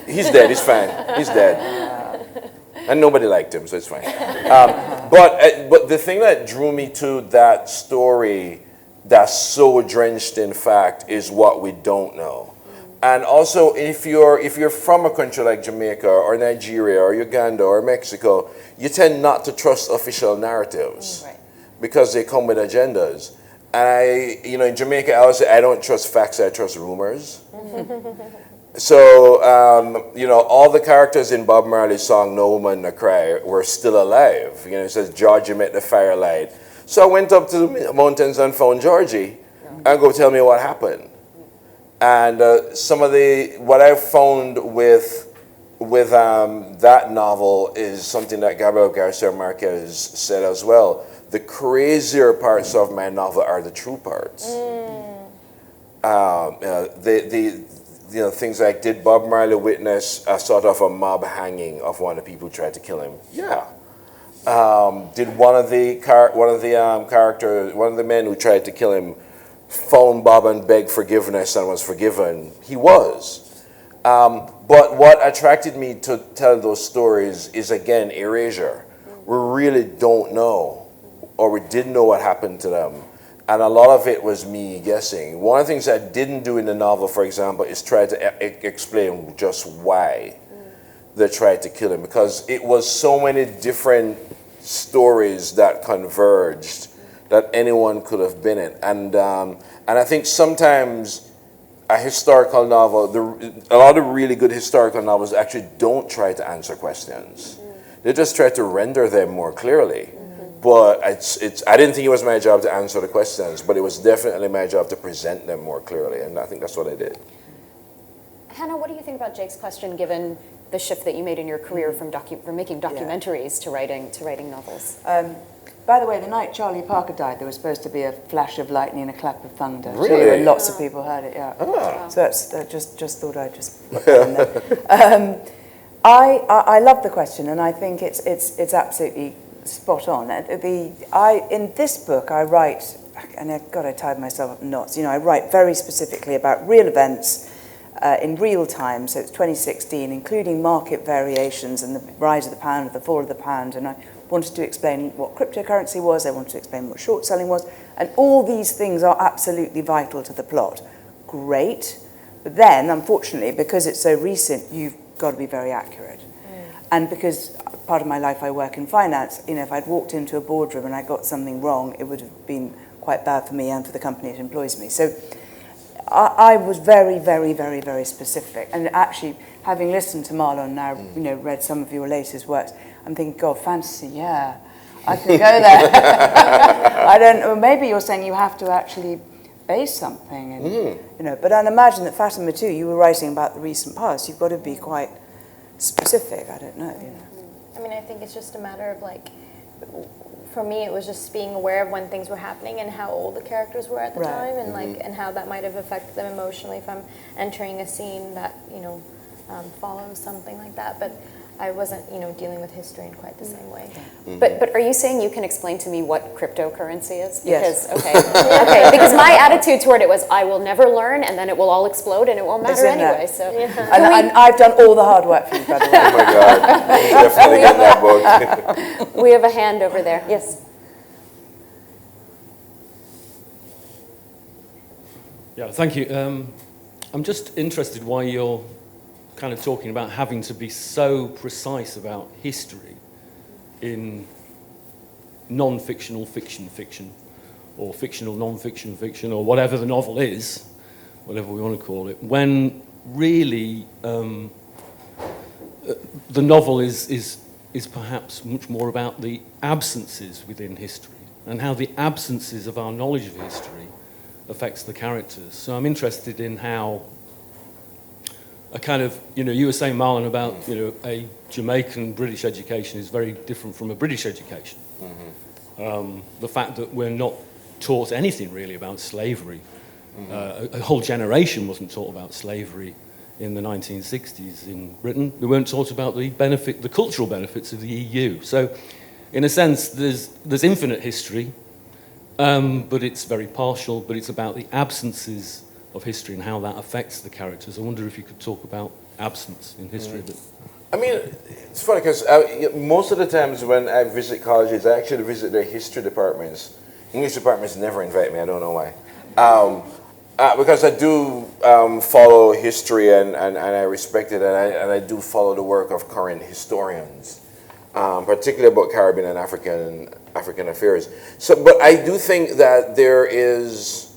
He's dead, he's fine, he's dead. And nobody liked him, so it's fine. But the thing that drew me to that story that's so drenched in fact is what we don't know. And also, if you're from a country like Jamaica or Nigeria or Uganda or Mexico, you tend not to trust official narratives because they come with agendas. And in Jamaica, I would say I don't trust facts, I trust rumors. So, all the characters in Bob Marley's song "No Woman No Cry" were still alive. It says Georgie met the firelight. So I went up to the mountains and found Georgie, and go tell me what happened. And what I found with that novel is something that Gabriel Garcia Marquez said as well. The crazier parts of my novel are the true parts. Things like, did Bob Marley witness a sort of a mob hanging of one of the people who tried to kill him? Yeah. Did one of the men who tried to kill him phone Bob and beg forgiveness and was forgiven? He was. But what attracted me to tell those stories is, again, erasure. We really don't know, or we didn't know what happened to them. And a lot of it was me guessing. One of the things I didn't do in the novel, for example, is try to explain just why they tried to kill him, because it was so many different stories that converged that anyone could have been in. And I think sometimes a historical novel, a lot of really good historical novels actually don't try to answer questions. They just try to render them more clearly. But I didn't think it was my job to answer the questions, but it was definitely my job to present them more clearly, and I think that's what I did. Hannah, what do you think about Jake's question, given the shift that you made in your career from making documentaries to writing novels? By the way, the night Charlie Parker died, there was supposed to be a flash of lightning and a clap of thunder. Really? So lots of people heard it, yeah. Oh. So that's just thought I'd just put that in there. I love the question, and I think it's absolutely spot on. In this book, I write, and I tied myself up in knots. I write very specifically about real events in real time. So it's 2016, including market variations and the rise of the pound, or the fall of the pound. And I wanted to explain what cryptocurrency was. I wanted to explain what short selling was, and all these things are absolutely vital to the plot. Great, but then, unfortunately, because it's so recent, you've got to be very accurate. And because part of my life I work in finance, if I'd walked into a boardroom and I got something wrong, it would have been quite bad for me and for the company that employs me. So I was very, very, very, very specific. And actually, having listened to Marlon now, read some of your latest works, I'm thinking, God, fantasy, yeah, I can go there. I don't know, maybe you're saying you have to actually base something. And, but I'd imagine that Fatima too, you were writing about the recent past. You've got to be quite specific, I don't know. I mean, I think it's just a matter of for me, it was just being aware of when things were happening and how old the characters were at the time, and and how that might have affected them emotionally if I'm entering a scene that follows something like that. But I wasn't dealing with history in quite the same way. But are you saying you can explain to me what cryptocurrency is? Yes. Okay. Because my attitude toward it was, I will never learn, and then it will all explode, and it won't matter anyway. So, and I've done all the hard work for you, by the way. Oh my God, definitely get that book. We have a hand over there. Yes. Yeah, thank you. I'm just interested why you're kind of talking about having to be so precise about history in non-fictional fiction, or fictional non-fiction fiction, or whatever the novel is, whatever we want to call it, when really the novel is perhaps much more about the absences within history and how the absences of our knowledge of history affects the characters. So I'm interested in how a kind of, you were saying, Marlon, about, a Jamaican British education is very different from a British education. The fact that we're not taught anything really about slavery. A whole generation wasn't taught about slavery in the 1960s in Britain. We weren't taught about the cultural benefits of the EU. So, in a sense, there's infinite history, but it's very partial, but it's about the absences of history and how that affects the characters. I wonder if you could talk about absence in history a bit. I mean, it's funny because most of the times when I visit colleges, I actually visit their history departments English departments never invite me. I don't know why. Because I do follow history and I respect it, and I do follow the work of current historians, particularly about Caribbean and African affairs. So, but I do think that there is.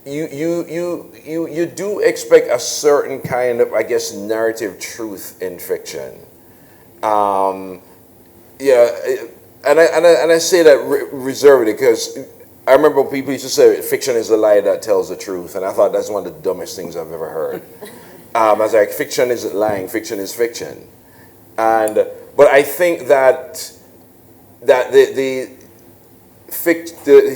You do expect a certain kind of, I guess, narrative truth in fiction. Yeah, and I say that reservedly because I remember people used to say fiction is a lie that tells the truth, and I thought that's one of the dumbest things I've ever heard. I was like, fiction isn't lying, fiction is fiction. But I think that the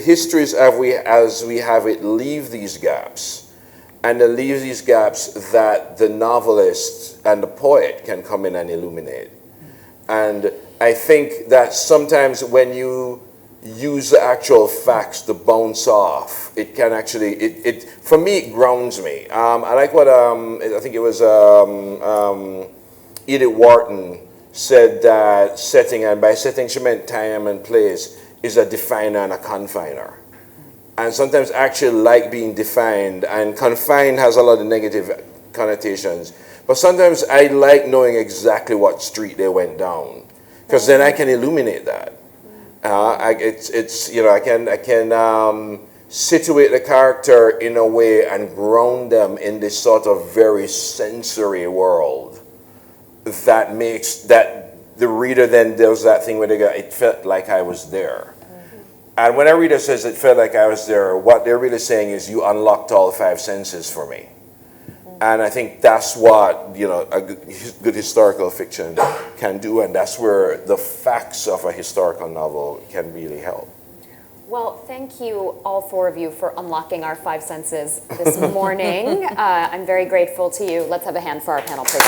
histories as we have it leave these gaps, and they leave these gaps that the novelist and the poet can come in and illuminate. And I think that sometimes when you use the actual facts to bounce off, it can actually, for me, it grounds me. I like what, I think it was Edith Wharton said that setting, and by setting she meant time and place, is a definer and a confiner. And sometimes I actually like being defined, and confined has a lot of negative connotations. But sometimes I like knowing exactly what street they went down, because then I can illuminate that. You know, I can situate the character in a way and ground them in this sort of very sensory world that makes that the reader then does that thing where they go, it felt like I was there. And when a reader says it felt like I was there, what they're really saying is you unlocked all 5 senses for me. And I think that's what, you know, a good historical fiction can do, and that's where the facts of a historical novel can really help. Well, thank you, all 4 of you, for unlocking our 5 senses this morning. I'm very grateful to you. Let's have a hand for our panel, please.